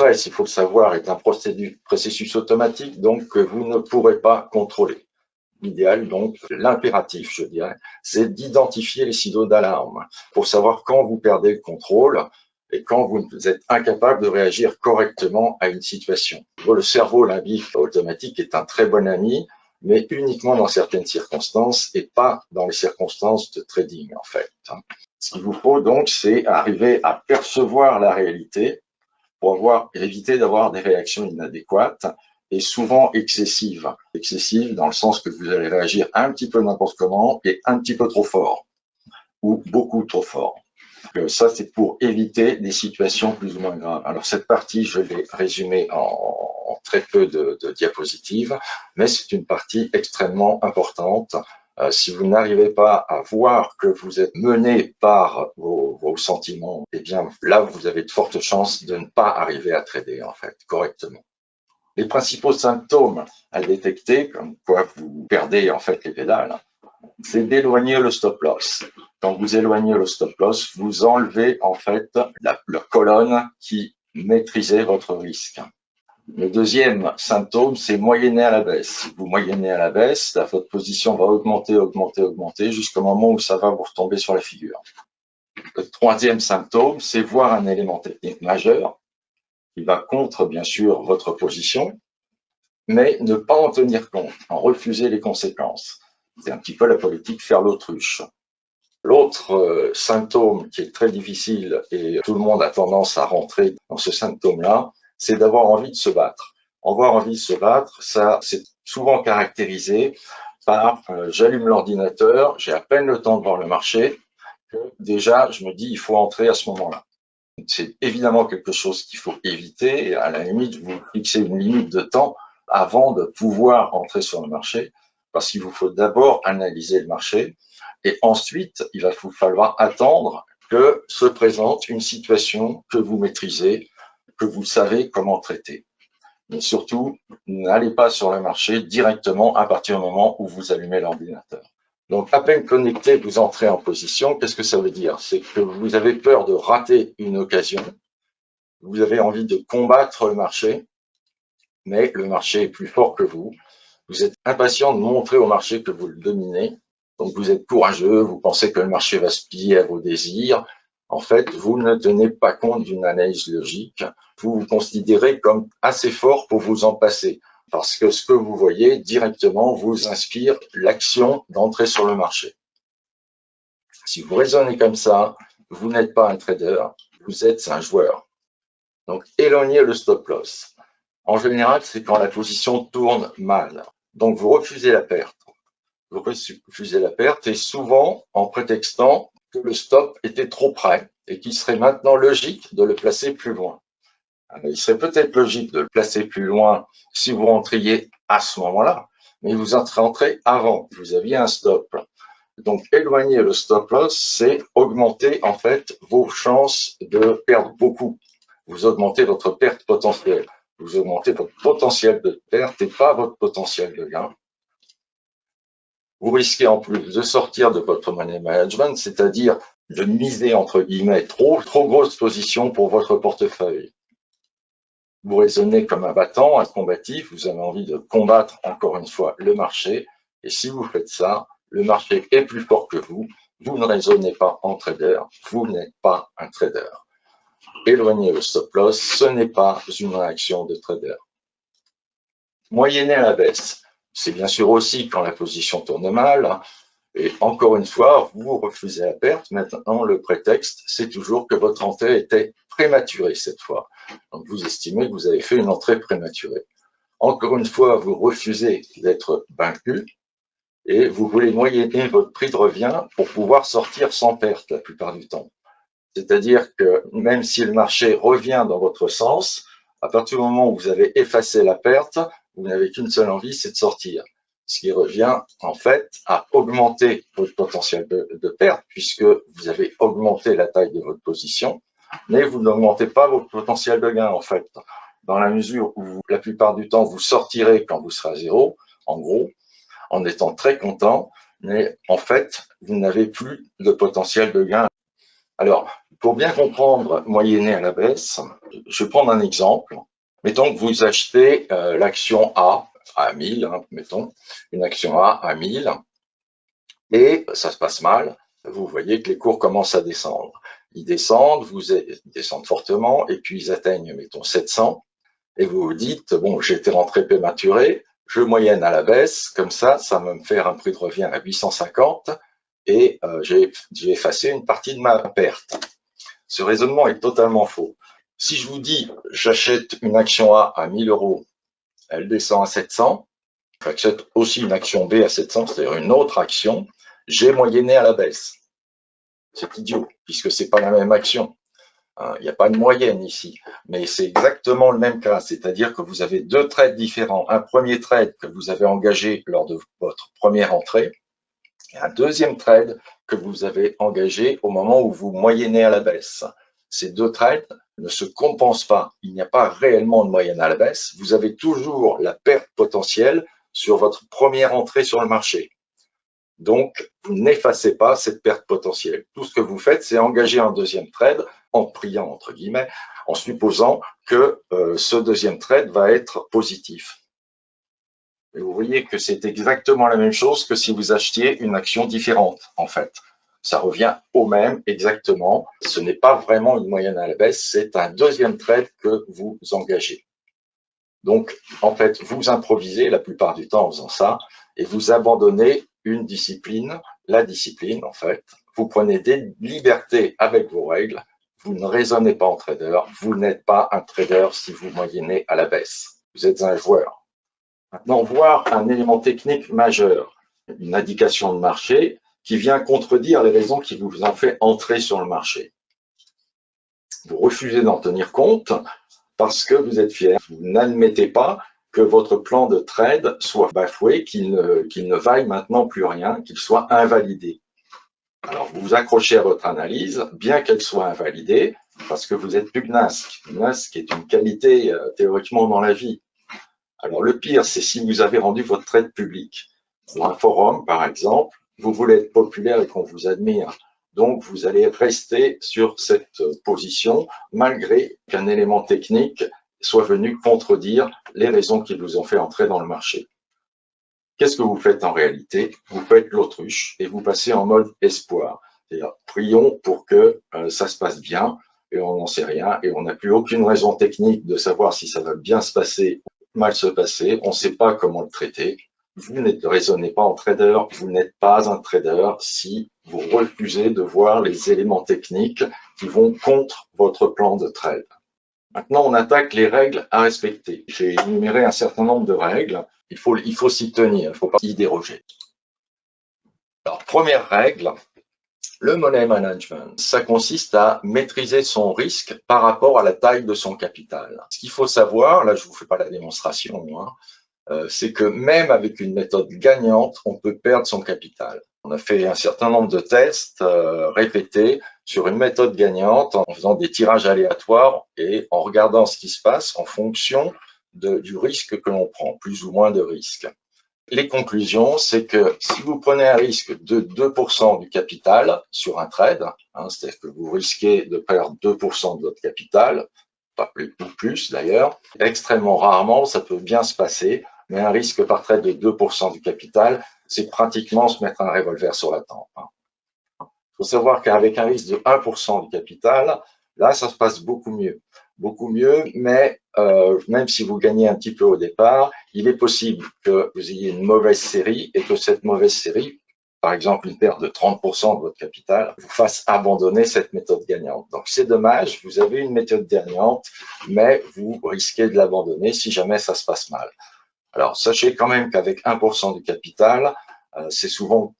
stress, il faut le savoir, est un processus automatique, donc que vous ne pourrez pas contrôler. L'idéal, donc, l'impératif, je dirais, c'est d'identifier les signaux d'alarme pour savoir quand vous perdez le contrôle et quand vous êtes incapable de réagir correctement à une situation. Le cerveau limbique automatique est un très bon ami, mais uniquement dans certaines circonstances et pas dans les circonstances de trading, en fait. Ce qu'il vous faut donc, c'est arriver à percevoir la réalité pour éviter d'avoir des réactions inadéquates et souvent excessives. Excessives dans le sens que vous allez réagir un petit peu n'importe comment et un petit peu trop fort ou beaucoup trop fort. Ça, c'est pour éviter des situations plus ou moins graves. Alors, cette partie, je l'ai résumée en très peu de diapositives, mais c'est une partie extrêmement importante. Si vous n'arrivez pas à voir que vous êtes mené par vos sentiments, eh bien, là, vous avez de fortes chances de ne pas arriver à trader, en fait, correctement. Les principaux symptômes à détecter, comme quoi vous perdez, en fait, les pédales, c'est d'éloigner le stop loss. Quand vous éloignez le stop loss, vous enlevez en fait la colonne qui maîtrisait votre risque. Le deuxième symptôme, c'est moyenner à la baisse. Si vous moyennez à la baisse, votre position va augmenter, augmenter, augmenter jusqu'au moment où ça va vous retomber sur la figure. Le troisième symptôme, c'est voir un élément technique majeur qui va contre, bien sûr, votre position, mais ne pas en tenir compte, en refuser les conséquences. C'est un petit peu la politique faire l'autruche. L'autre symptôme qui est très difficile et tout le monde a tendance à rentrer dans ce symptôme-là, c'est d'avoir envie de se battre. Avoir envie de se battre, ça, c'est souvent caractérisé par j'allume l'ordinateur, j'ai à peine le temps de voir le marché, que déjà je me dis il faut entrer à ce moment-là. C'est évidemment quelque chose qu'il faut éviter et à la limite vous fixez une limite de temps avant de pouvoir entrer sur le marché parce qu'il vous faut d'abord analyser le marché et ensuite il va vous falloir attendre que se présente une situation que vous maîtrisez, que vous savez comment traiter. Mais surtout, n'allez pas sur le marché directement à partir du moment où vous allumez l'ordinateur. Donc, à peine connecté, vous entrez en position. Qu'est-ce que ça veut dire? C'est que vous avez peur de rater une occasion. Vous avez envie de combattre le marché, mais le marché est plus fort que vous. Vous êtes impatient de montrer au marché que vous le dominez. Donc, vous êtes courageux. Vous pensez que le marché va se plier à vos désirs. En fait, vous ne tenez pas compte d'une analyse logique. Vous vous considérez comme assez fort pour vous en passer. Parce que ce que vous voyez directement vous inspire l'action d'entrer sur le marché. Si vous raisonnez comme ça, vous n'êtes pas un trader, vous êtes un joueur. Donc, éloignez le stop loss. En général, c'est quand la position tourne mal. Donc, vous refusez la perte. Vous refusez la perte et souvent en prétextant que le stop était trop près et qu'il serait maintenant logique de le placer plus loin. Il serait peut-être logique de le placer plus loin si vous rentriez à ce moment-là, mais vous rentrez avant, vous aviez un stop. Donc, éloigner le stop loss, c'est augmenter en fait vos chances de perdre beaucoup. Vous augmentez votre perte potentielle. Vous augmentez votre potentiel de perte et pas votre potentiel de gain. Vous risquez en plus de sortir de votre money management, c'est-à-dire de miser entre guillemets trop grosse position pour votre portefeuille. Vous raisonnez comme un battant, un combatif, vous avez envie de combattre encore une fois le marché. Et si vous faites ça, le marché est plus fort que vous. Vous ne raisonnez pas en trader, vous n'êtes pas un trader. Éloigner le stop loss, ce n'est pas une réaction de trader. Moyenner à la baisse, c'est bien sûr aussi quand la position tourne mal. Et encore une fois, vous refusez la perte. Maintenant, le prétexte, c'est toujours que votre entrée était prématurée cette fois. Donc, vous estimez que vous avez fait une entrée prématurée. Encore une fois, vous refusez d'être vaincu et vous voulez moyenner votre prix de revient pour pouvoir sortir sans perte la plupart du temps. C'est-à-dire que même si le marché revient dans votre sens, à partir du moment où vous avez effacé la perte, vous n'avez qu'une seule envie, c'est de sortir. Ce qui revient en fait à augmenter votre potentiel de perte puisque vous avez augmenté la taille de votre position, mais vous n'augmentez pas votre potentiel de gain en fait. Dans la mesure où la plupart du temps vous sortirez quand vous serez à zéro, en gros, en étant très content, mais en fait vous n'avez plus de potentiel de gain. Alors, Pour bien comprendre moyenner à la baisse, je vais prendre un exemple. Mettons que vous achetez l'action A à 1000, mettons, une action A à 1000, et ça se passe mal. Vous voyez que les cours commencent à descendre. Ils descendent, ils descendent fortement, et puis ils atteignent, mettons, 700, et vous vous dites, bon, j'ai été rentré prématuré, je moyenne à la baisse, comme ça va me faire un prix de revient à 850, et j'ai effacé une partie de ma perte. Ce raisonnement est totalement faux. Si je vous dis, j'achète une action A à 1000 euros, elle descend à 700, j'achète aussi une action B à 700, c'est-à-dire une autre action, j'ai moyenné à la baisse. C'est idiot, puisque c'est pas la même action. Il n'y a pas de moyenne ici, mais c'est exactement le même cas, c'est-à-dire que vous avez deux trades différents. Un premier trade que vous avez engagé lors de votre première entrée, et un deuxième trade que vous avez engagé au moment où vous moyennez à la baisse. Ces deux trades ne se compensent pas. Il n'y a pas réellement de moyenne à la baisse. Vous avez toujours la perte potentielle sur votre première entrée sur le marché. Donc, vous n'effacez pas cette perte potentielle. Tout ce que vous faites, c'est engager un deuxième trade en priant, entre guillemets, en supposant que ce deuxième trade va être positif. Et vous voyez que c'est exactement la même chose que si vous achetiez une action différente, en fait. Ça revient au même exactement. Ce n'est pas vraiment une moyenne à la baisse, c'est un deuxième trade que vous engagez. Donc, en fait, vous improvisez la plupart du temps en faisant ça et vous abandonnez une discipline, la discipline, en fait. Vous prenez des libertés avec vos règles. Vous ne raisonnez pas en trader. Vous n'êtes pas un trader si vous moyennez à la baisse. Vous êtes un joueur. Maintenant, voir un élément technique majeur, une indication de marché qui vient contredire les raisons qui vous ont fait entrer sur le marché. Vous refusez d'en tenir compte parce que vous êtes fier. Vous n'admettez pas que votre plan de trade soit bafoué, qu'il ne vaille maintenant plus rien, qu'il soit invalidé. Alors, vous vous accrochez à votre analyse, bien qu'elle soit invalidée, parce que vous êtes pugnace. Pugnace qui est une qualité théoriquement dans la vie. Alors, le pire, c'est si vous avez rendu votre trade public. Pour un forum, par exemple, vous voulez être populaire et qu'on vous admire. Donc, vous allez rester sur cette position, malgré qu'un élément technique soit venu contredire les raisons qui vous ont fait entrer dans le marché. Qu'est-ce que vous faites en réalité? Vous faites l'autruche et vous passez en mode espoir. C'est-à-dire, prions pour que ça se passe bien, et on n'en sait rien, et on n'a plus aucune raison technique de savoir si ça va bien se passer ou mal se passer. On ne sait pas comment le traiter. Vous ne raisonnez pas en trader, vous n'êtes pas un trader si vous refusez de voir les éléments techniques qui vont contre votre plan de trade. Maintenant, on attaque les règles à respecter. J'ai énuméré un certain nombre de règles. Il faut s'y tenir, il ne faut pas y déroger. Alors, première règle, le money management, ça consiste à maîtriser son risque par rapport à la taille de son capital. Ce qu'il faut savoir, là je ne vous fais pas la démonstration, c'est que même avec une méthode gagnante, on peut perdre son capital. On a fait un certain nombre de tests répétés sur une méthode gagnante en faisant des tirages aléatoires et en regardant ce qui se passe en fonction du risque que l'on prend, plus ou moins de risque. Les conclusions, c'est que si vous prenez un risque de 2% du capital sur un trade, c'est-à-dire que vous risquez de perdre 2% de votre capital, pas plus ou plus d'ailleurs, extrêmement rarement ça peut bien se passer, mais un risque par trade de 2% du capital, c'est pratiquement se mettre un revolver sur la tempe. Il faut savoir qu'avec un risque de 1% du capital, là ça se passe beaucoup mieux, mais même si vous gagnez un petit peu au départ, il est possible que vous ayez une mauvaise série et que cette mauvaise série, par exemple une perte de 30% de votre capital, vous fasse abandonner cette méthode gagnante. Donc c'est dommage, vous avez une méthode gagnante, mais vous risquez de l'abandonner si jamais ça se passe mal. Alors sachez quand même qu'avec 1% du capital, c'est souvent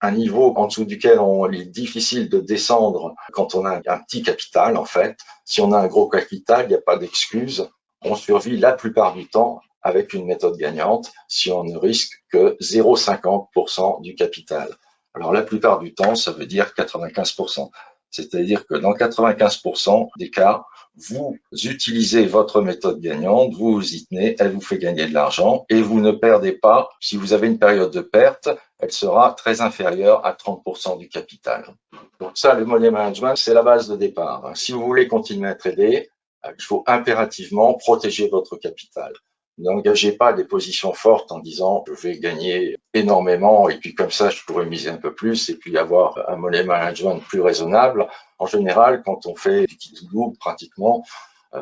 un niveau en dessous duquel il est difficile de descendre quand on a un petit capital, en fait. Si on a un gros capital, il n'y a pas d'excuse. On survit la plupart du temps avec une méthode gagnante si on ne risque que 0,50% du capital. Alors, la plupart du temps, ça veut dire 95%. C'est-à-dire que dans 95% des cas, vous utilisez votre méthode gagnante, vous vous y tenez, elle vous fait gagner de l'argent et vous ne perdez pas. Si vous avez une période de perte, elle sera très inférieure à 30% du capital. Donc ça, le money management, c'est la base de départ. Si vous voulez continuer à trader, il faut impérativement protéger votre capital. N'engagez pas des positions fortes en disant je vais gagner énormément et puis comme ça je pourrais miser un peu plus et puis avoir un money management plus raisonnable. En général, quand on fait du petit double pratiquement,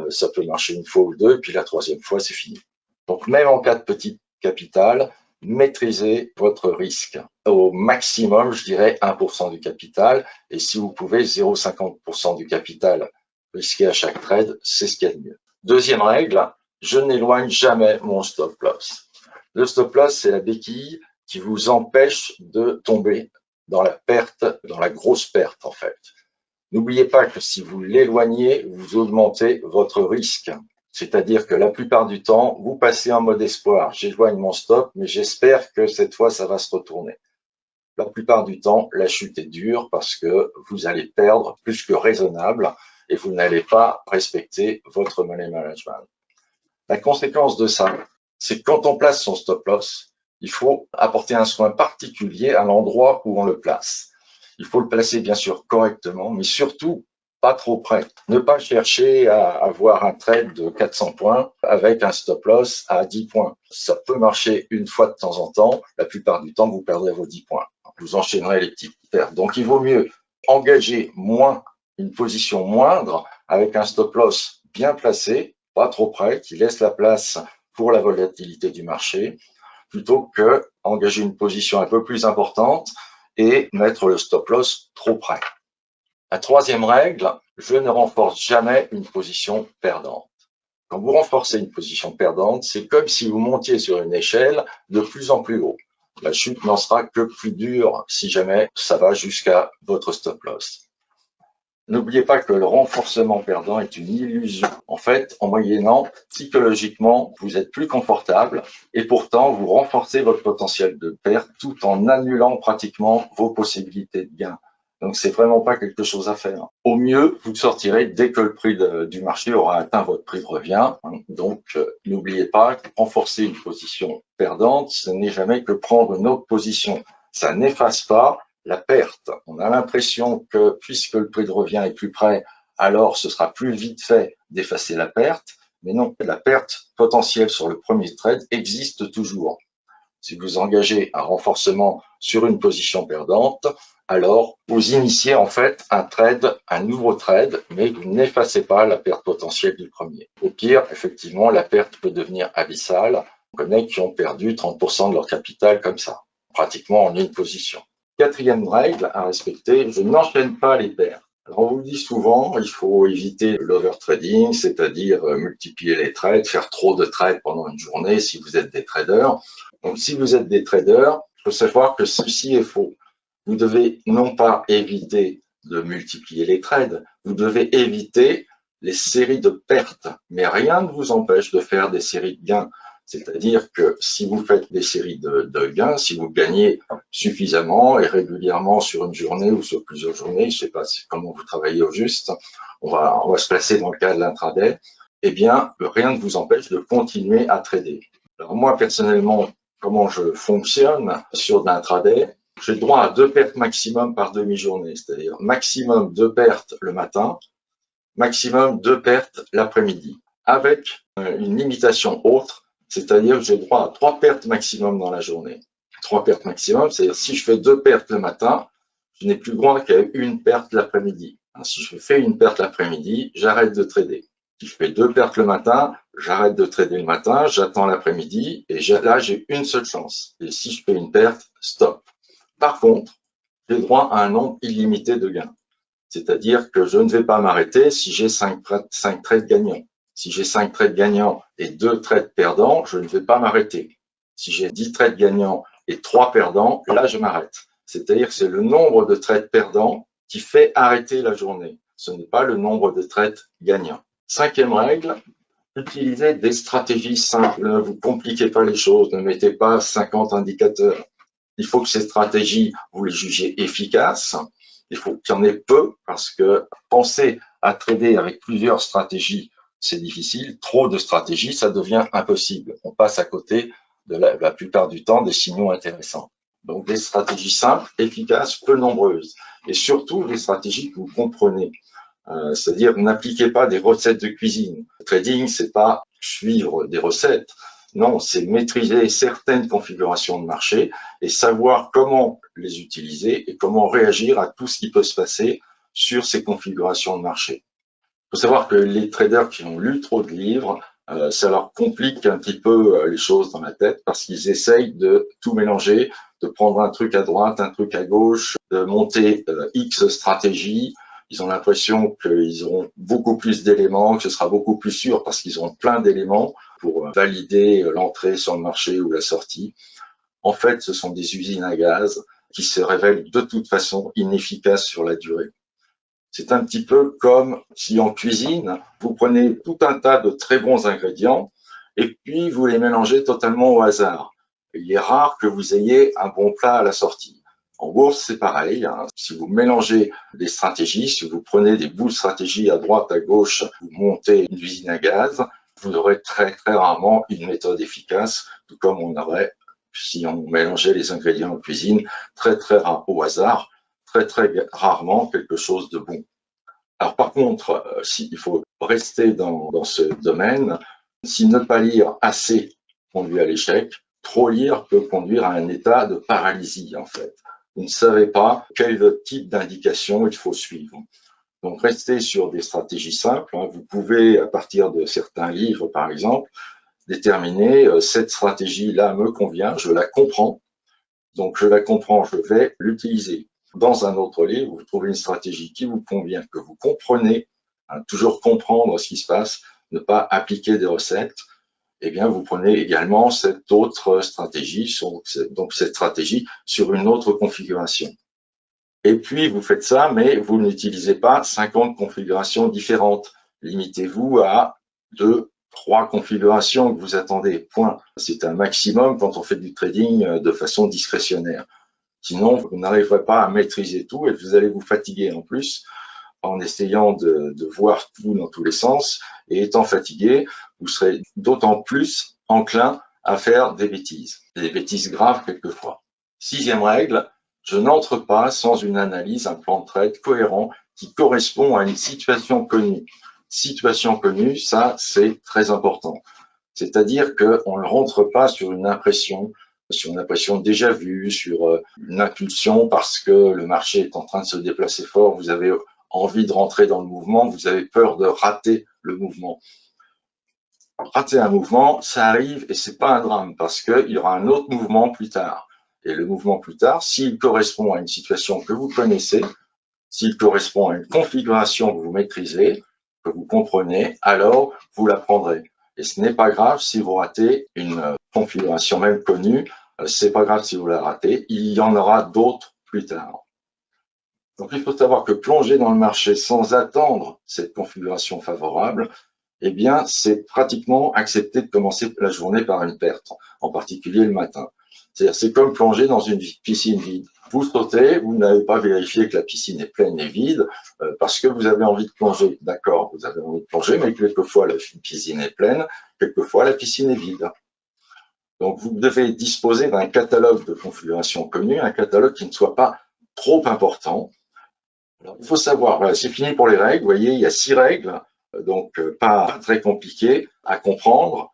ça peut marcher une fois ou deux, et puis la troisième fois c'est fini. Donc même en cas de petit capital, maîtrisez votre risque. Au maximum, je dirais 1% du capital, et si vous pouvez 0,50% du capital risqué à chaque trade, c'est ce qu'il y a de mieux. Deuxième règle, je n'éloigne jamais mon stop loss. Le stop loss, c'est la béquille qui vous empêche de tomber dans la perte, dans la grosse perte en fait. N'oubliez pas que si vous l'éloignez, vous augmentez votre risque. C'est-à-dire que la plupart du temps, vous passez en mode espoir. J'éloigne mon stop, mais j'espère que cette fois, ça va se retourner. La plupart du temps, la chute est dure parce que vous allez perdre plus que raisonnable et vous n'allez pas respecter votre money management. La conséquence de ça, c'est que quand on place son stop loss, il faut apporter un soin particulier à l'endroit où on le place. Il faut le placer bien sûr correctement, mais surtout pas trop près. Ne pas chercher à avoir un trade de 400 points avec un stop loss à 10 points. Ça peut marcher une fois de temps en temps. La plupart du temps, vous perdrez vos 10 points. Vous enchaînerez les petites pertes. Donc, il vaut mieux engager une position moindre avec un stop loss bien placé, pas trop près, qui laisse la place pour la volatilité du marché, plutôt que engager une position un peu plus importante et mettre le stop loss trop près. La troisième règle, je ne renforce jamais une position perdante. Quand vous renforcez une position perdante, c'est comme si vous montiez sur une échelle de plus en plus haut. La chute n'en sera que plus dure si jamais ça va jusqu'à votre stop loss. N'oubliez pas que le renforcement perdant est une illusion. En fait, en moyennant, psychologiquement, vous êtes plus confortable et pourtant, vous renforcez votre potentiel de perte tout en annulant pratiquement vos possibilités de gain. Donc, c'est vraiment pas quelque chose à faire. Au mieux, vous sortirez dès que le prix du marché aura atteint votre prix de revient. Donc, n'oubliez pas que renforcer une position perdante, ce n'est jamais que prendre une autre position. Ça n'efface pas la perte. On a l'impression que puisque le prix de revient est plus près, alors ce sera plus vite fait d'effacer la perte. Mais non, la perte potentielle sur le premier trade existe toujours. Si vous engagez un renforcement sur une position perdante, alors vous initiez en fait un nouveau trade, mais vous n'effacez pas la perte potentielle du premier. Au pire, effectivement, la perte peut devenir abyssale. On connaît qui ont perdu 30% de leur capital comme ça, pratiquement en une position. Quatrième règle à respecter, je n'enchaîne pas les paires. Alors on vous dit souvent, il faut éviter l'overtrading, c'est-à-dire multiplier les trades, faire trop de trades pendant une journée si vous êtes des traders. Donc si vous êtes des traders, il faut savoir que ceci est faux. Vous devez non pas éviter de multiplier les trades, vous devez éviter les séries de pertes, mais rien ne vous empêche de faire des séries de gains. C'est-à-dire que si vous faites des séries de gains, si vous gagnez suffisamment et régulièrement sur une journée ou sur plusieurs journées, je ne sais pas comment vous travaillez au juste, on va se placer dans le cas de l'intraday, eh bien, rien ne vous empêche de continuer à trader. Alors moi, personnellement, comment je fonctionne sur l'intraday, j'ai droit à 2 pertes maximum par demi-journée, c'est-à-dire maximum 2 pertes le matin, maximum 2 pertes l'après-midi, avec une limitation autre, c'est-à-dire que j'ai droit à 3 pertes maximum dans la journée. 3 pertes maximum, c'est-à-dire si je fais 2 pertes le matin, je n'ai plus droit qu'à une perte l'après-midi. Si je fais une perte l'après-midi, j'arrête de trader. Si je fais 2 pertes le matin, j'arrête de trader le matin, j'attends l'après-midi et là, j'ai une seule chance. Et si je fais une perte, stop. Par contre, j'ai droit à un nombre illimité de gains. C'est-à-dire que je ne vais pas m'arrêter si j'ai 5 trades gagnants. Si j'ai 5 trades gagnants et 2 trades perdants, je ne vais pas m'arrêter. Si j'ai 10 trades gagnants et 3 perdants, là, je m'arrête. C'est-à-dire que c'est le nombre de trades perdants qui fait arrêter la journée. Ce n'est pas le nombre de trades gagnants. Cinquième règle, utilisez des stratégies simples. Ne vous compliquez pas les choses. Ne mettez pas 50 indicateurs. Il faut que ces stratégies, vous les jugiez efficaces. Il faut qu'il y en ait peu parce que penser à trader avec plusieurs stratégies, c'est difficile. Trop de stratégies, ça devient impossible. On passe à côté de la plupart du temps des signaux intéressants. Donc des stratégies simples, efficaces, peu nombreuses. Et surtout des stratégies que vous comprenez. C'est-à-dire, n'appliquez pas des recettes de cuisine. Le trading, c'est pas suivre des recettes. Non, c'est maîtriser certaines configurations de marché et savoir comment les utiliser et comment réagir à tout ce qui peut se passer sur ces configurations de marché. Il faut savoir que les traders qui ont lu trop de livres, ça leur complique un petit peu les choses dans la tête parce qu'ils essayent de tout mélanger, de prendre un truc à droite, un truc à gauche, de monter X stratégies. Ils ont l'impression qu'ils auront beaucoup plus d'éléments, que ce sera beaucoup plus sûr parce qu'ils auront plein d'éléments pour valider l'entrée sur le marché ou la sortie. En fait, ce sont des usines à gaz qui se révèlent de toute façon inefficaces sur la durée. C'est un petit peu comme si en cuisine, vous prenez tout un tas de très bons ingrédients et puis vous les mélangez totalement au hasard. Il est rare que vous ayez un bon plat à la sortie. En bourse, c'est pareil. Si vous mélangez des stratégies, si vous prenez des bouts de stratégie à droite, à gauche, vous montez une usine à gaz, vous aurez très rarement une méthode efficace, tout comme on aurait si on mélangeait les ingrédients en cuisine très rare au hasard, très rarement quelque chose de bon. Alors par contre, il faut rester dans ce domaine, si ne pas lire assez conduit à l'échec, trop lire peut conduire à un état de paralysie en fait. Vous ne savez pas quel type d'indication il faut suivre. Donc restez sur des stratégies simples. Vous pouvez, à partir de certains livres par exemple, déterminer cette stratégie-là me convient, je la comprends. Donc je la comprends, je vais l'utiliser. Dans un autre livre, vous trouvez une stratégie qui vous convient, que vous comprenez, toujours comprendre ce qui se passe, ne pas appliquer des recettes. Eh bien, vous prenez également cette autre stratégie, donc cette stratégie sur une autre configuration. Et puis, vous faites ça, mais vous n'utilisez pas 50 configurations différentes. Limitez-vous à 2, 3 configurations que vous attendez. Point. C'est un maximum quand on fait du trading de façon discrétionnaire. Sinon, vous n'arriverez pas à maîtriser tout et vous allez vous fatiguer en plus en essayant de voir tout dans tous les sens. Et étant fatigué, vous serez d'autant plus enclin à faire des bêtises graves quelquefois. 6e règle, je n'entre pas sans une analyse, un plan de trade cohérent qui correspond à une situation connue. Situation connue, ça c'est très important. C'est-à-dire qu'on ne rentre pas sur une impression déjà vue, sur une impulsion parce que le marché est en train de se déplacer fort, vous avez envie de rentrer dans le mouvement, vous avez peur de rater le mouvement. Rater un mouvement, ça arrive et c'est pas un drame parce qu'il y aura un autre mouvement plus tard. Et le mouvement plus tard, s'il correspond à une situation que vous connaissez, s'il correspond à une configuration que vous maîtrisez, que vous comprenez, alors vous la prendrez. Et ce n'est pas grave si vous ratez une configuration même connue, c'est pas grave si vous la ratez, il y en aura d'autres plus tard. Donc il faut savoir que plonger dans le marché sans attendre cette configuration favorable, eh bien c'est pratiquement accepter de commencer la journée par une perte, en particulier le matin. C'est-à-dire c'est comme plonger dans une piscine vide. Vous sautez, vous n'avez pas vérifié que la piscine est pleine et vide parce que vous avez envie de plonger. D'accord, vous avez envie de plonger, mais quelquefois la piscine est pleine, quelquefois la piscine est vide. Donc vous devez disposer d'un catalogue de configurations connues, un catalogue qui ne soit pas trop important. Alors, il faut savoir, voilà, c'est fini pour les règles. Vous voyez, il y a 6 règles, donc pas très compliquées à comprendre,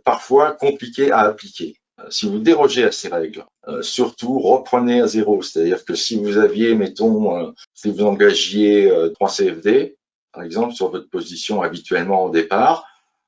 parfois compliquées à appliquer. Si vous dérogez à ces règles, surtout reprenez à zéro. C'est-à-dire que si vous aviez, mettons, si vous engagiez 3 CFD, par exemple, sur votre position habituellement au départ,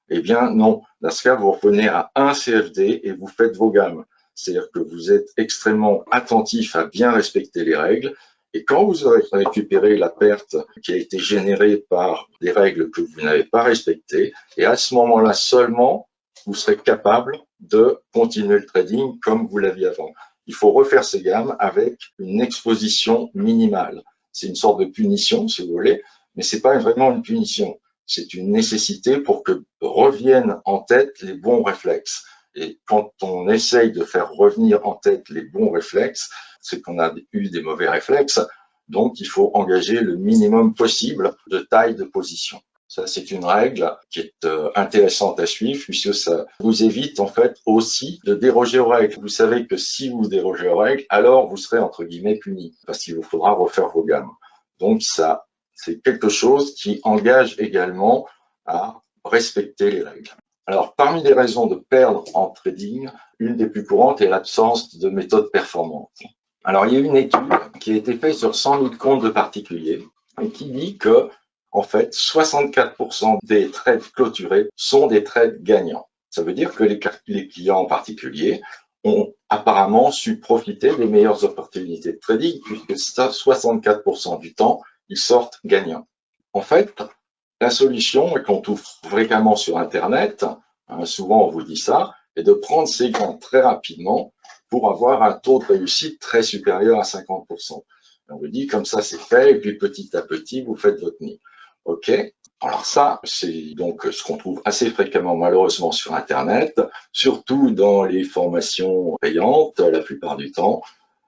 eh bien non. Dans ce cas, vous reprenez à 1 CFD et vous faites vos gammes. C'est-à-dire que vous êtes extrêmement attentif à bien respecter les règles. Et quand vous aurez récupéré la perte qui a été générée par des règles que vous n'avez pas respectées, et à ce moment-là seulement, vous serez capable de continuer le trading comme vous l'aviez avant. Il faut refaire ces gammes avec une exposition minimale. C'est une sorte de punition, si vous voulez, mais c'est pas vraiment une punition. C'est une nécessité pour que reviennent en tête les bons réflexes. Et quand on essaye de faire revenir en tête les bons réflexes, c'est qu'on a eu des mauvais réflexes, Donc, il faut engager le minimum possible de taille de position. Ça, c'est une règle qui est intéressante à suivre puisque ça vous évite en fait aussi de déroger aux règles. Vous savez que si vous dérogez aux règles, alors vous serez entre guillemets puni parce qu'il vous faudra refaire vos gammes. Donc ça, c'est quelque chose qui engage également à respecter les règles. Alors, parmi les raisons de perdre en trading, une des plus courantes est l'absence de méthode performante. Alors, il y a une étude qui a été faite sur 100 000 comptes de particuliers et qui dit que en fait, 64% des trades clôturés sont des trades gagnants. Ça veut dire que les clients en particulier ont apparemment su profiter des meilleures opportunités de trading puisque 64% du temps, ils sortent gagnants. En fait, la solution, et qu'on trouve fréquemment sur Internet, souvent on vous dit ça, est de prendre ces gains très rapidement pour avoir un taux de réussite très supérieur à 50%. On vous dit comme ça c'est fait et puis petit à petit vous faites votre nid. Ok, alors ça, c'est donc ce qu'on trouve assez fréquemment malheureusement sur Internet, surtout dans les formations payantes la plupart du temps.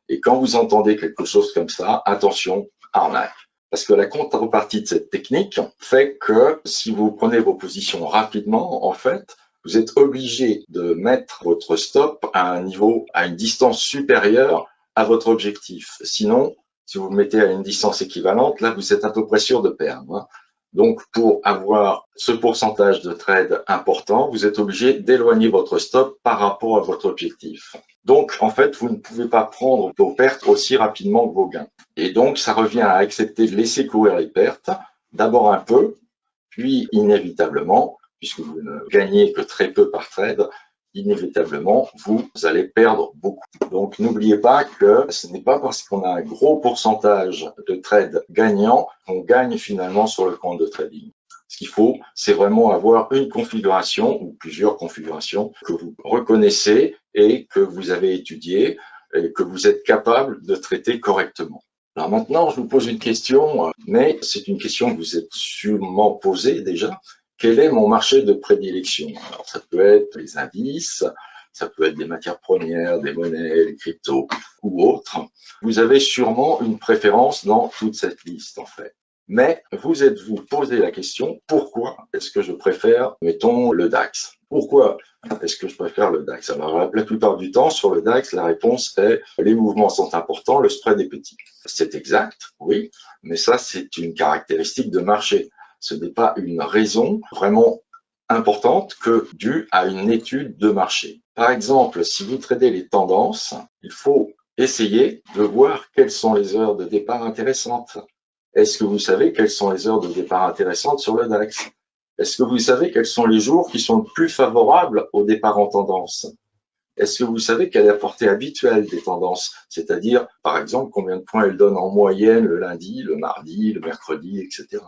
Et quand vous entendez quelque chose comme ça, attention, arnaque. Parce que la contrepartie de cette technique fait que si vous prenez vos positions rapidement, en fait, vous êtes obligé de mettre votre stop à un niveau, à une distance supérieure à votre objectif. Sinon, si vous le mettez à une distance équivalente, là, vous êtes à peu près sûr de perdre. Donc, pour avoir ce pourcentage de trade important, vous êtes obligé d'éloigner votre stop par rapport à votre objectif. Donc, en fait, vous ne pouvez pas prendre vos pertes aussi rapidement que vos gains. Et donc, ça revient à accepter de laisser courir les pertes, d'abord un peu, puis inévitablement, puisque vous ne gagnez que très peu par trade, inévitablement, vous allez perdre beaucoup. Donc, n'oubliez pas que ce n'est pas parce qu'on a un gros pourcentage de trades gagnants qu'on gagne finalement sur le compte de trading. Ce qu'il faut, c'est vraiment avoir une configuration ou plusieurs configurations que vous reconnaissez et que vous avez étudiées et que vous êtes capable de traiter correctement. Alors maintenant, je vous pose une question, mais c'est une question que vous êtes sûrement posée déjà. Quel est mon marché de prédilection? Alors, ça peut être les indices, ça peut être des matières premières, des monnaies, des cryptos ou autres. Vous avez sûrement une préférence dans toute cette liste, en fait. Mais vous êtes-vous posé la question, pourquoi est-ce que je préfère, mettons, le DAX? Pourquoi est-ce que je préfère le DAX? Alors, la plupart du temps, sur le DAX, la réponse est les mouvements sont importants, le spread est petit. C'est exact, oui, mais ça, c'est une caractéristique de marché. Ce n'est pas une raison vraiment importante que due à une étude de marché. Par exemple, si vous tradez les tendances, il faut essayer de voir quelles sont les heures de départ intéressantes. Est-ce que vous savez quelles sont les heures de départ intéressantes sur le DAX? Est-ce que vous savez quels sont les jours qui sont plus favorables au départ en tendance? Est-ce que vous savez quelle est la portée habituelle des tendances? C'est-à-dire, par exemple, combien de points elles donnent en moyenne le lundi, le mardi, le mercredi, etc.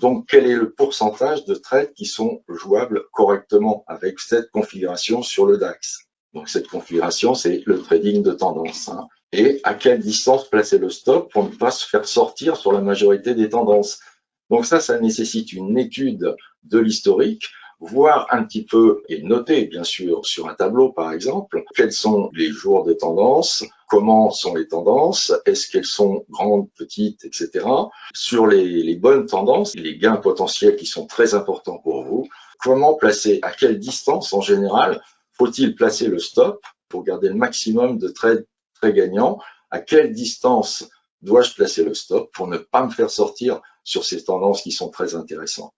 Donc, quel est le pourcentage de trades qui sont jouables correctement avec cette configuration sur le DAX? Donc, cette configuration, c'est le trading de tendance. Et à quelle distance placer le stop pour ne pas se faire sortir sur la majorité des tendances? Donc ça nécessite une étude de l'historique, voir un petit peu et noter bien sûr sur un tableau par exemple, quels sont les jours de tendance, comment sont les tendances, est-ce qu'elles sont grandes, petites, etc. Sur les bonnes tendances, les gains potentiels qui sont très importants pour vous, comment placer, à quelle distance en général faut-il placer le stop pour garder le maximum de trades très gagnants, à quelle distance dois-je placer le stop pour ne pas me faire sortir sur ces tendances qui sont très intéressantes.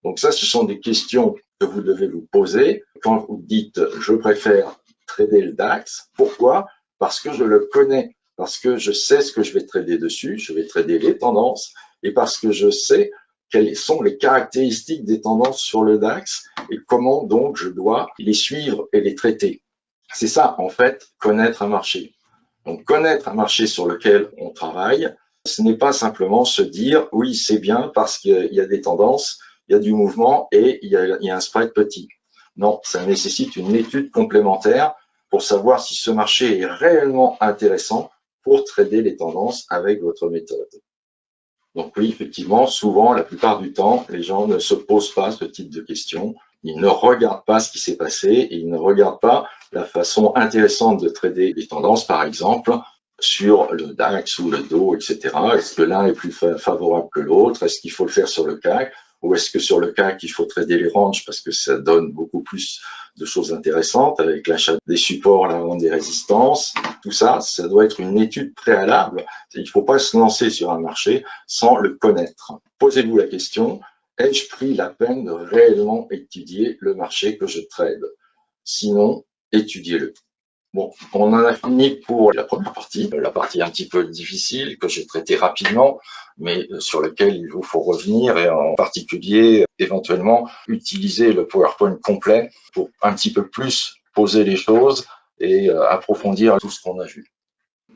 Donc ça, ce sont des questions que vous devez vous poser quand vous dites « je préfère trader le DAX ». Pourquoi? Parce que je le connais, parce que je sais ce que je vais trader dessus, je vais trader les tendances, et parce que je sais quelles sont les caractéristiques des tendances sur le DAX et comment donc je dois les suivre et les traiter. C'est ça, en fait, connaître un marché. Donc, connaître un marché sur lequel on travaille, ce n'est pas simplement se dire « oui, c'est bien parce qu'il y a des tendances, il y a du mouvement et il y a un spread petit ». Non, ça nécessite une étude complémentaire pour savoir si ce marché est réellement intéressant pour trader les tendances avec votre méthode. Donc oui, effectivement, souvent, la plupart du temps, les gens ne se posent pas ce type de questions. Ils ne regardent pas ce qui s'est passé et ils ne regardent pas la façon intéressante de trader les tendances, par exemple, sur le DAX ou le DO, etc. Est-ce que l'un est plus favorable que l'autre? Est-ce qu'il faut le faire sur le CAC? Ou est-ce que sur le CAC, il faut trader les ranges parce que ça donne beaucoup plus de choses intéressantes avec l'achat des supports, la vente des résistances? Tout ça, ça doit être une étude préalable. Il ne faut pas se lancer sur un marché sans le connaître. Posez-vous la question, ai-je pris la peine de réellement étudier le marché que je trade? Sinon, étudiez-le. Bon, on en a fini pour la première partie, la partie un petit peu difficile que j'ai traitée rapidement, mais sur laquelle il vous faut revenir et en particulier, éventuellement, utiliser le PowerPoint complet pour un petit peu plus poser les choses et approfondir tout ce qu'on a vu.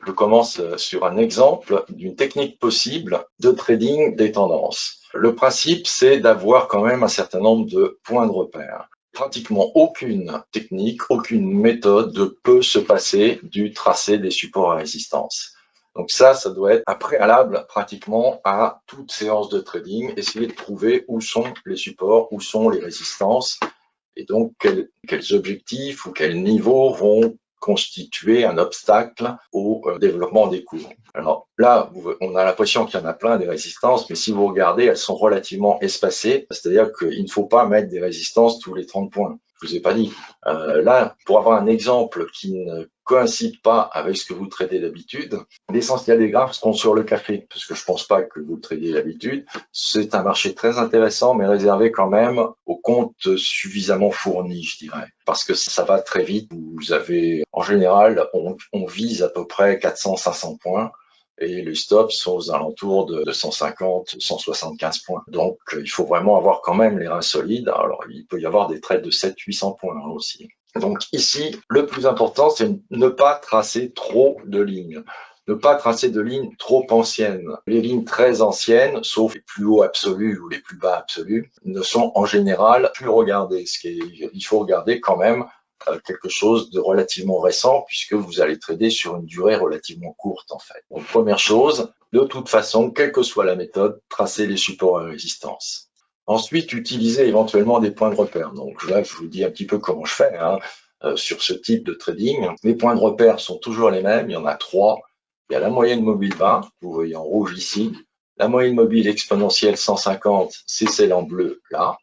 Je commence sur un exemple d'une technique possible de trading des tendances. Le principe, c'est d'avoir quand même un certain nombre de points de repère. Pratiquement aucune technique, aucune méthode ne peut se passer du tracé des supports à résistance. Donc ça doit être un préalable pratiquement à toute séance de trading, essayer de trouver où sont les supports, où sont les résistances, et donc quels objectifs ou quels niveaux vont constituer un obstacle au développement des cours. Alors là, on a l'impression qu'il y en a plein des résistances, mais si vous regardez, elles sont relativement espacées, c'est-à-dire qu'il ne faut pas mettre des résistances tous les 30 points. Je vous ai pas dit. Là, pour avoir un exemple qui ne coïncide pas avec ce que vous tradez d'habitude, l'essentiel des graphes seront sur le café, parce que je pense pas que vous le tradiez d'habitude. C'est un marché très intéressant, mais réservé quand même aux comptes suffisamment fournis, je dirais, parce que ça va très vite. Vous avez, en général, on vise à peu près 400-500 points. Et les stops sont aux alentours de 150, 175 points. Donc, il faut vraiment avoir quand même les reins solides. Alors, il peut y avoir des trades de 700-800 points aussi. Donc ici, le plus important, c'est ne pas tracer trop de lignes. Ne pas tracer de lignes trop anciennes. Les lignes très anciennes, sauf les plus hauts absolus ou les plus bas absolus, ne sont en général plus regardées. Il faut regarder quand même quelque chose de relativement récent puisque vous allez trader sur une durée relativement courte en fait. Donc première chose, de toute façon, quelle que soit la méthode, tracez les supports à résistance. Ensuite, utilisez éventuellement des points de repère. Donc là, je vous dis un petit peu comment je fais sur ce type de trading. Les points de repère sont toujours les mêmes, il y en a 3. Il y a la moyenne mobile 20, vous voyez en rouge ici. La moyenne mobile exponentielle 150, c'est celle en bleu là.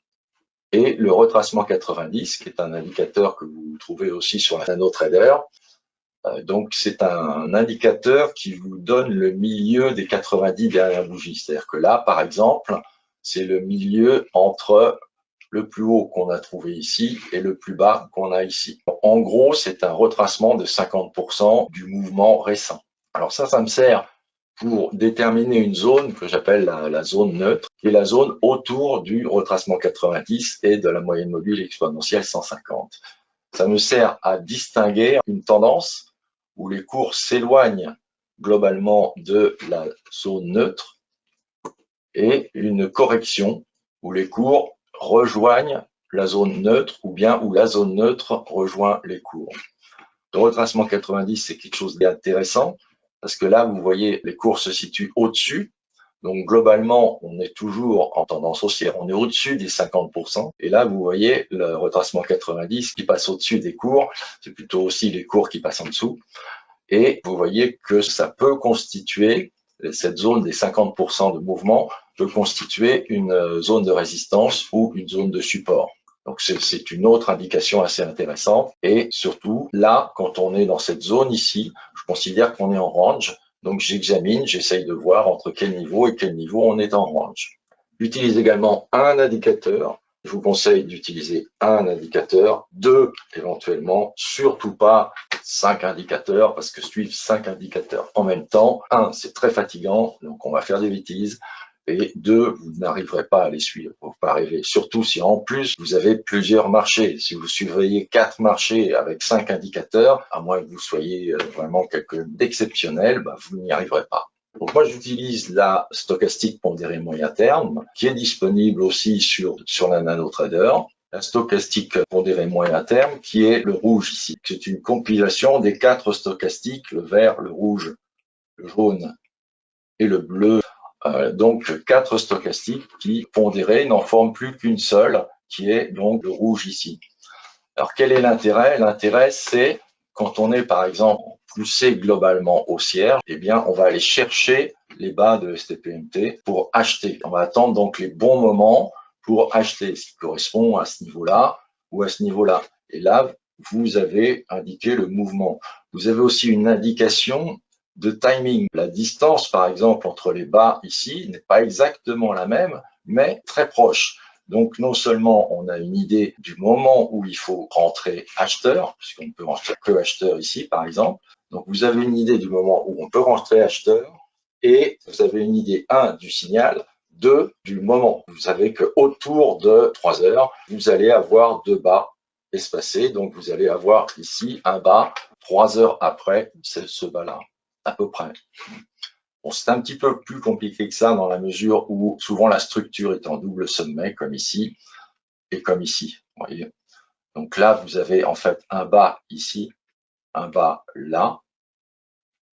Et le retracement 90, qui est un indicateur que vous trouvez aussi sur la NanoTrader. Donc, c'est un indicateur qui vous donne le milieu des 90 dernières bougies. C'est-à-dire que là, par exemple, c'est le milieu entre le plus haut qu'on a trouvé ici et le plus bas qu'on a ici. En gros, c'est un retracement de 50% du mouvement récent. Alors ça me sert pour déterminer une zone que j'appelle la zone neutre, qui est la zone autour du retracement 90 et de la moyenne mobile exponentielle 150. Ça me sert à distinguer une tendance où les cours s'éloignent globalement de la zone neutre et une correction où les cours rejoignent la zone neutre ou bien où la zone neutre rejoint les cours. Le retracement 90, c'est quelque chose d'intéressant parce que là, vous voyez, les cours se situent au-dessus. Donc, globalement, on est toujours en tendance haussière. On est au-dessus des 50%. Et là, vous voyez le retracement 90 qui passe au-dessus des cours. C'est plutôt aussi les cours qui passent en dessous. Et vous voyez que ça peut constituer, cette zone des 50% de mouvement peut constituer une zone de résistance ou une zone de support. Donc c'est une autre indication assez intéressante. Et surtout, là, quand on est dans cette zone ici, je considère qu'on est en range. Donc j'examine, j'essaye de voir entre quel niveau et quel niveau on est en range. J'utilise également un indicateur. Je vous conseille d'utiliser un indicateur, 2 éventuellement, surtout pas 5 indicateurs, parce que suivre 5 indicateurs en même temps, 1, c'est très fatigant, donc on va faire des bêtises, et 2, vous n'arriverez pas à les suivre, vous ne pouvez pas arriver. Surtout si en plus vous avez plusieurs marchés. Si vous surveillez 4 marchés avec 5 indicateurs, à moins que vous soyez vraiment quelqu'un d'exceptionnel, vous n'y arriverez pas. Donc moi j'utilise la stochastique pondérée moyen terme, qui est disponible aussi sur la NanoTrader. La stochastique pondérée moyen terme, qui est le rouge ici. C'est une compilation des 4 stochastiques, le vert, le rouge, le jaune et le bleu. Donc 4 stochastiques qui, pondérés, n'en forment plus qu'une seule, qui est donc le rouge ici. Alors quel est l'intérêt? L'intérêt, c'est quand on est par exemple en poussée globalement haussière, eh bien, on va aller chercher les bas de STPMT pour acheter. On va attendre donc les bons moments pour acheter, ce qui correspond à ce niveau-là ou à ce niveau-là. Et là, vous avez indiqué le mouvement. Vous avez aussi une indication de timing. La distance, par exemple, entre les bas ici n'est pas exactement la même, mais très proche. Donc, non seulement on a une idée du moment où il faut rentrer acheteur, puisqu'on ne peut rentrer que acheteur ici, par exemple. Donc, vous avez une idée du moment où on peut rentrer acheteur et vous avez une idée, 1, du signal, 2, du moment. Vous savez qu'autour de 3 heures, vous allez avoir 2 bas espacés. Donc, vous allez avoir ici un bas 3 heures après ce bas-là, à peu près. Bon, c'est un petit peu plus compliqué que ça dans la mesure où souvent la structure est en double sommet, comme ici et comme ici. Vous voyez. Donc là, vous avez en fait un bas ici, un bas là,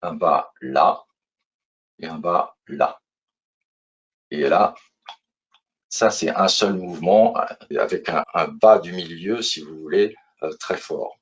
un bas là et un bas là. Et là, ça c'est un seul mouvement avec un bas du milieu, si vous voulez, très fort.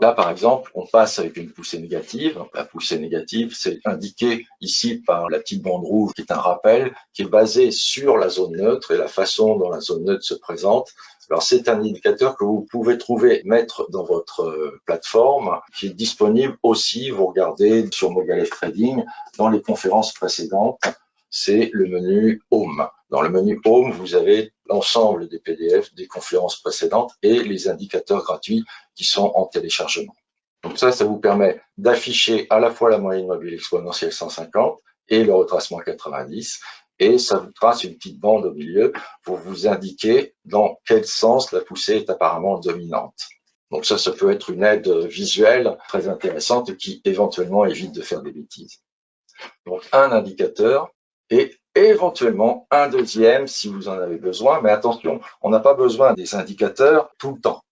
Là, par exemple, on passe avec une poussée négative. La poussée négative, c'est indiqué ici par la petite bande rouge, qui est un rappel, qui est basé sur la zone neutre et la façon dont la zone neutre se présente. Alors, c'est un indicateur que vous pouvez mettre dans votre plateforme, qui est disponible aussi, vous regardez sur Mogalef Trading, dans les conférences précédentes, c'est le menu Home. Dans le menu Home, vous avez l'ensemble des PDF des conférences précédentes et les indicateurs gratuits qui sont en téléchargement. Donc ça vous permet d'afficher à la fois la moyenne mobile exponentielle 150 et le retracement 90, et ça vous trace une petite bande au milieu pour vous indiquer dans quel sens la poussée est apparemment dominante. Donc ça peut être une aide visuelle très intéressante qui éventuellement évite de faire des bêtises. Donc un indicateur et éventuellement un deuxième si vous en avez besoin, mais attention, on n'a pas besoin des indicateurs tout le temps.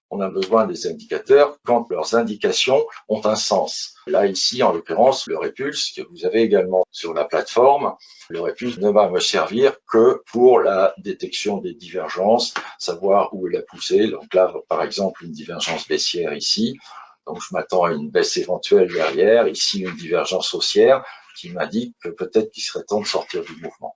On a besoin des indicateurs quand leurs indications ont un sens. Là, ici, en l'occurrence, le répulse que vous avez également sur la plateforme, le répulse ne va me servir que pour la détection des divergences, savoir où est la poussée. Donc là, par exemple, une divergence baissière ici. Donc, je m'attends à une baisse éventuelle derrière. Ici, une divergence haussière qui m'indique que peut-être qu'il serait temps de sortir du mouvement.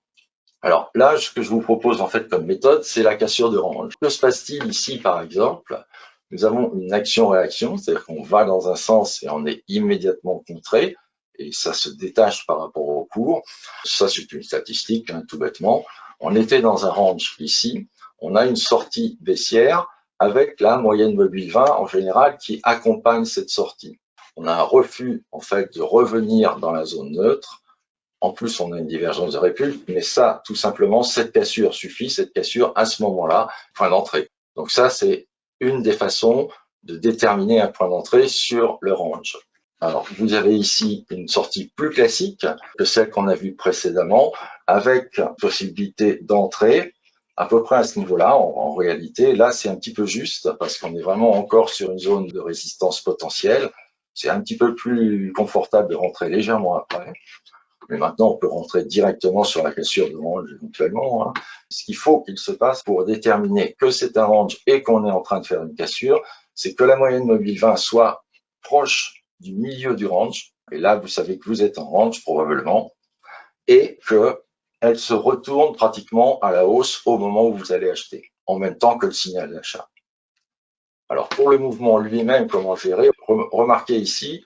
Alors là, ce que je vous propose en fait comme méthode, c'est la cassure de range. Que se passe-t-il ici, par exemple? Nous avons une action-réaction, c'est-à-dire qu'on va dans un sens et on est immédiatement contré, et ça se détache par rapport au cours. Ça, c'est une statistique, hein, tout bêtement. On était dans un range ici, on a une sortie baissière avec la moyenne mobile 20 en général qui accompagne cette sortie. On a un refus en fait de revenir dans la zone neutre. En plus, on a une divergence de répulse, mais ça, tout simplement, cette cassure suffit, cette cassure à ce moment-là, point d'entrée. Donc ça, c'est une des façons de déterminer un point d'entrée sur le range. Alors, vous avez ici une sortie plus classique que celle qu'on a vue précédemment, avec possibilité d'entrée à peu près à ce niveau-là. En réalité, là, c'est un petit peu juste parce qu'on est vraiment encore sur une zone de résistance potentielle. C'est un petit peu plus confortable de rentrer légèrement après. Mais maintenant, on peut rentrer directement sur la cassure de range éventuellement. Hein. Ce qu'il faut qu'il se passe pour déterminer que c'est un range et qu'on est en train de faire une cassure, c'est que la moyenne mobile 20 soit proche du milieu du range. Et là, vous savez que vous êtes en range probablement. Et qu'elle se retourne pratiquement à la hausse au moment où vous allez acheter, en même temps que le signal d'achat. Alors, pour le mouvement lui-même, comment gérer? Remarquez ici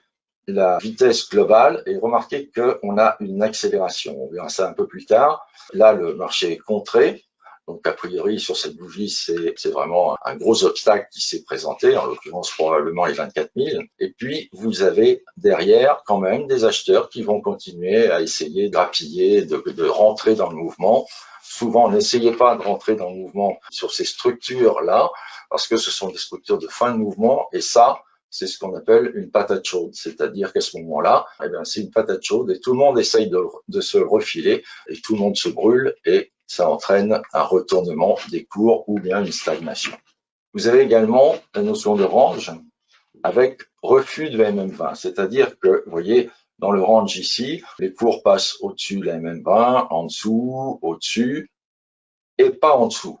la vitesse globale et remarquez qu'on a une accélération. On verra ça un peu plus tard. Là, le marché est contré. Donc, a priori, sur cette bougie, c'est vraiment un gros obstacle qui s'est présenté, en l'occurrence probablement les 24 000. Et puis, vous avez derrière quand même des acheteurs qui vont continuer à essayer de grappiller, de rentrer dans le mouvement. Souvent, n'essayez pas de rentrer dans le mouvement sur ces structures-là, parce que ce sont des structures de fin de mouvement, et ça, c'est ce qu'on appelle une patate chaude, c'est-à-dire qu'à ce moment-là, eh bien, c'est une patate chaude et tout le monde essaye de se refiler et tout le monde se brûle et ça entraîne un retournement des cours ou bien une stagnation. Vous avez également la notion de range avec refus de MM20, c'est-à-dire que, vous voyez, dans le range ici, les cours passent au-dessus de la MM20, en dessous, au-dessus et pas en dessous,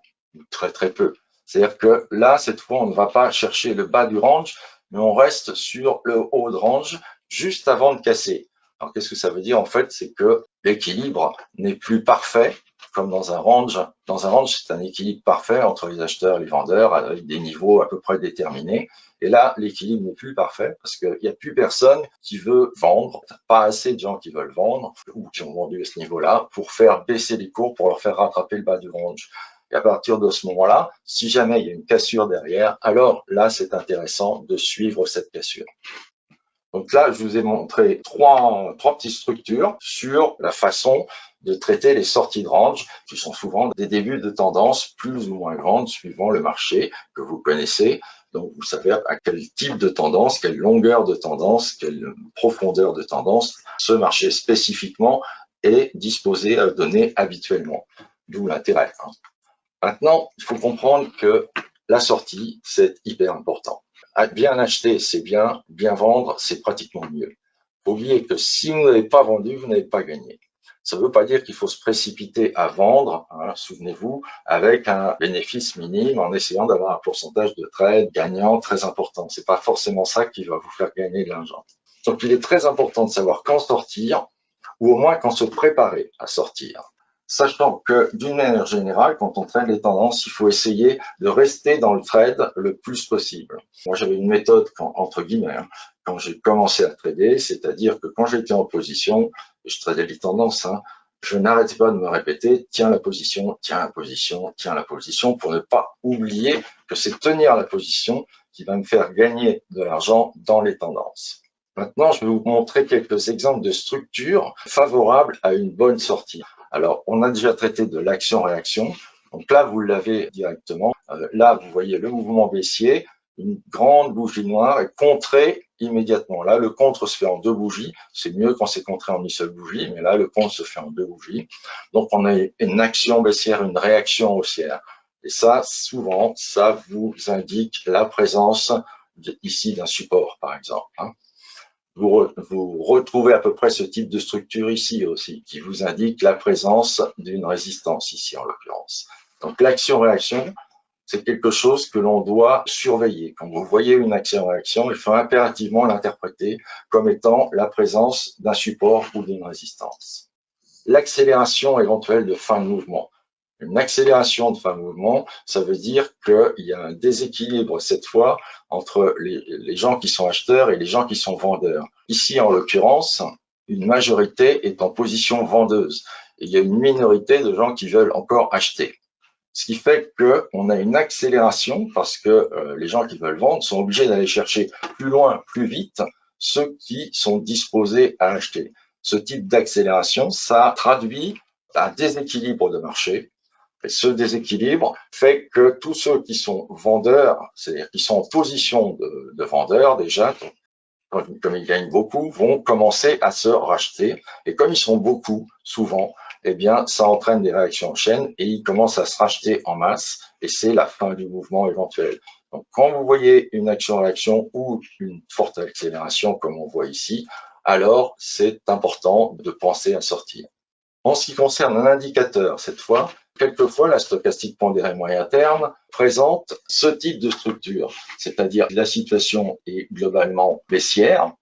très très peu. C'est-à-dire que là, cette fois, on ne va pas chercher le bas du range, mais on reste sur le haut de range juste avant de casser. Alors, qu'est-ce que ça veut dire? En fait, c'est que l'équilibre n'est plus parfait, comme dans un range. Dans un range, c'est un équilibre parfait entre les acheteurs et les vendeurs, avec des niveaux à peu près déterminés. Et là, l'équilibre n'est plus parfait parce qu'il n'y a plus personne qui veut vendre, pas assez de gens qui veulent vendre ou qui ont vendu à ce niveau-là pour faire baisser les cours, pour leur faire rattraper le bas du range. Et à partir de ce moment-là, si jamais il y a une cassure derrière, alors là, c'est intéressant de suivre cette cassure. Donc là, je vous ai montré trois petites structures sur la façon de traiter les sorties de range, qui sont souvent des débuts de tendance plus ou moins grandes suivant le marché que vous connaissez. Donc vous savez à quel type de tendance, quelle longueur de tendance, quelle profondeur de tendance ce marché spécifiquement est disposé à donner habituellement. D'où l'intérêt. Maintenant, il faut comprendre que la sortie, c'est hyper important. Bien acheter, c'est bien. Bien vendre, c'est pratiquement mieux. Faut oublier que si vous n'avez pas vendu, vous n'avez pas gagné. Ça ne veut pas dire qu'il faut se précipiter à vendre, hein, souvenez-vous, avec un bénéfice minime en essayant d'avoir un pourcentage de trade gagnant très important. C'est pas forcément ça qui va vous faire gagner de l'argent. Donc, il est très important de savoir quand sortir ou au moins quand se préparer à sortir. Sachant que d'une manière générale, quand on trade les tendances, il faut essayer de rester dans le trade le plus possible. Moi, j'avais une méthode, entre guillemets, quand j'ai commencé à trader, c'est-à-dire que quand j'étais en position, je tradais les tendances, je n'arrêtais pas de me répéter, tiens la position, tiens la position, tiens la position, pour ne pas oublier que c'est tenir la position qui va me faire gagner de l'argent dans les tendances. Maintenant, je vais vous montrer quelques exemples de structures favorables à une bonne sortie. Alors, on a déjà traité de l'action-réaction. Donc là, vous l'avez directement. Là, vous voyez le mouvement baissier, une grande bougie noire est contrée immédiatement. Là, le contre se fait en deux bougies. C'est mieux quand c'est contré en une seule bougie, mais là, le contre se fait en deux bougies. Donc, on a une action baissière, une réaction haussière. Et ça, souvent, ça vous indique la présence ici d'un support, par exemple. Vous retrouvez à peu près ce type de structure ici aussi, qui vous indique la présence d'une résistance ici en l'occurrence. Donc l'action-réaction, c'est quelque chose que l'on doit surveiller. Quand vous voyez une action-réaction, il faut impérativement l'interpréter comme étant la présence d'un support ou d'une résistance. L'accélération éventuelle de fin de mouvement. Une accélération de fin de mouvement, ça veut dire qu'il y a un déséquilibre cette fois entre les gens qui sont acheteurs et les gens qui sont vendeurs. Ici, en l'occurrence, une majorité est en position vendeuse et il y a une minorité de gens qui veulent encore acheter. Ce qui fait qu'on a une accélération parce que les gens qui veulent vendre sont obligés d'aller chercher plus loin, plus vite, ceux qui sont disposés à acheter. Ce type d'accélération, ça traduit un déséquilibre de marché. Et ce déséquilibre fait que tous ceux qui sont vendeurs, c'est-à-dire qui sont en position de vendeurs déjà, comme ils gagnent beaucoup, vont commencer à se racheter. Et comme ils sont beaucoup, souvent, eh bien, ça entraîne des réactions en chaîne et ils commencent à se racheter en masse et c'est la fin du mouvement éventuel. Donc, quand vous voyez une action-réaction ou une forte accélération, comme on voit ici, alors c'est important de penser à sortir. En ce qui concerne un indicateur, cette fois, quelquefois, la stochastique pondérée moyen terme présente ce type de structure, c'est-à-dire la situation est globalement baissière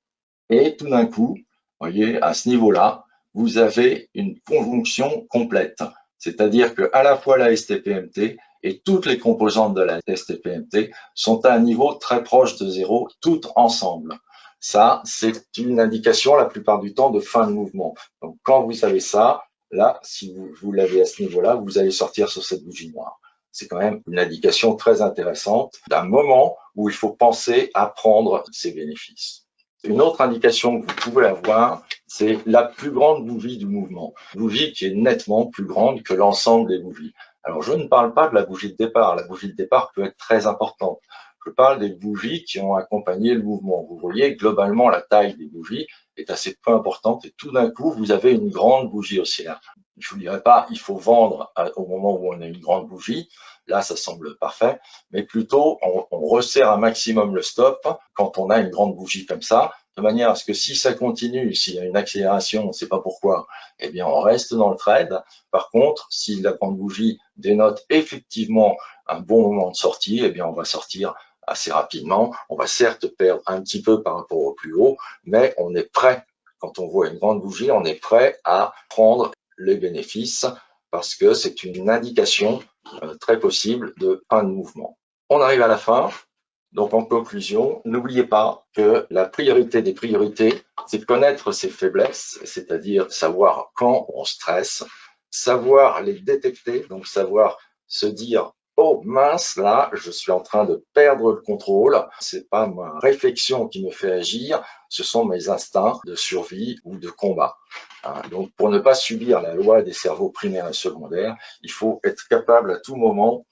et tout d'un coup, vous voyez, à ce niveau-là, vous avez une conjonction complète, c'est-à-dire que à la fois la STPMT et toutes les composantes de la STPMT sont à un niveau très proche de zéro, toutes ensemble. Ça, c'est une indication la plupart du temps de fin de mouvement. Donc, quand vous avez ça, là, si vous l'avez à ce niveau-là, vous allez sortir sur cette bougie noire. C'est quand même une indication très intéressante d'un moment où il faut penser à prendre ses bénéfices. Une autre indication que vous pouvez avoir, c'est la plus grande bougie du mouvement. Bougie qui est nettement plus grande que l'ensemble des bougies. Alors, je ne parle pas de la bougie de départ. La bougie de départ peut être très importante. Je parle des bougies qui ont accompagné le mouvement. Vous voyez, globalement, la taille des bougies est assez peu importante et tout d'un coup, vous avez une grande bougie haussière. Je vous dirais pas, il faut vendre au moment où on a une grande bougie. Là, ça semble parfait, mais plutôt, on resserre un maximum le stop quand on a une grande bougie comme ça, de manière à ce que si ça continue, s'il y a une accélération, on ne sait pas pourquoi, eh bien, on reste dans le trade. Par contre, si la grande bougie dénote effectivement un bon moment de sortie, eh bien, on va sortir assez rapidement. On va certes perdre un petit peu par rapport au plus haut, mais on est prêt, quand on voit une grande bougie, on est prêt à prendre les bénéfices parce que c'est une indication très possible de fin de mouvement. On arrive à la fin. Donc, en conclusion, n'oubliez pas que la priorité des priorités, c'est de connaître ses faiblesses, c'est-à-dire savoir quand on stresse, savoir les détecter, donc savoir se dire oh mince, là, je suis en train de perdre le contrôle. C'est pas ma réflexion qui me fait agir, ce sont mes instincts de survie ou de combat. Donc, pour ne pas subir la loi des cerveaux primaires et secondaires, il faut être capable à tout moment,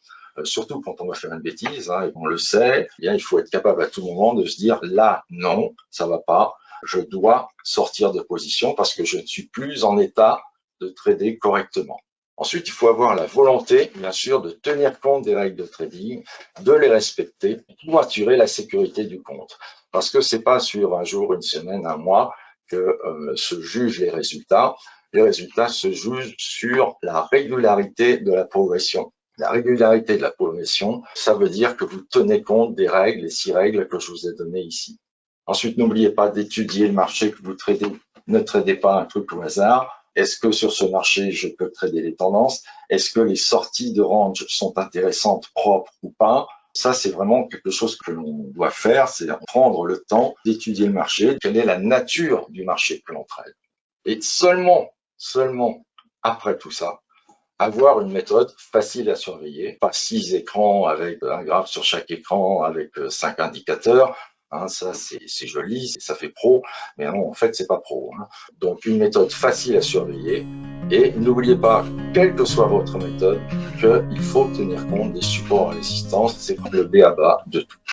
surtout quand on va faire une bêtise, et on le sait, eh bien, il faut être capable à tout moment de se dire là, non, ça va pas, je dois sortir de position parce que je ne suis plus en état de trader correctement. Ensuite, il faut avoir la volonté, bien sûr, de tenir compte des règles de trading, de les respecter pour assurer la sécurité du compte. Parce que c'est pas sur un jour, une semaine, un mois que se jugent les résultats. Les résultats se jugent sur la régularité de la progression. La régularité de la progression, ça veut dire que vous tenez compte des règles, les 6 règles que je vous ai données ici. Ensuite, n'oubliez pas d'étudier le marché que vous tradez. Ne tradez pas un truc au hasard. Est-ce que sur ce marché, je peux trader les tendances? Est-ce que les sorties de range sont intéressantes, propres ou pas? Ça, c'est vraiment quelque chose que l'on doit faire, c'est prendre le temps d'étudier le marché, quelle est la nature du marché que l'on trade. Et seulement après tout ça, avoir une méthode facile à surveiller, pas 6 écrans avec un graphe sur chaque écran avec 5 indicateurs. Ça c'est joli, ça fait pro, mais non, en fait c'est pas pro. Donc une méthode facile à surveiller et n'oubliez pas, quelle que soit votre méthode, qu'il faut tenir compte des supports à résistance, c'est le b.a.-ba de tout.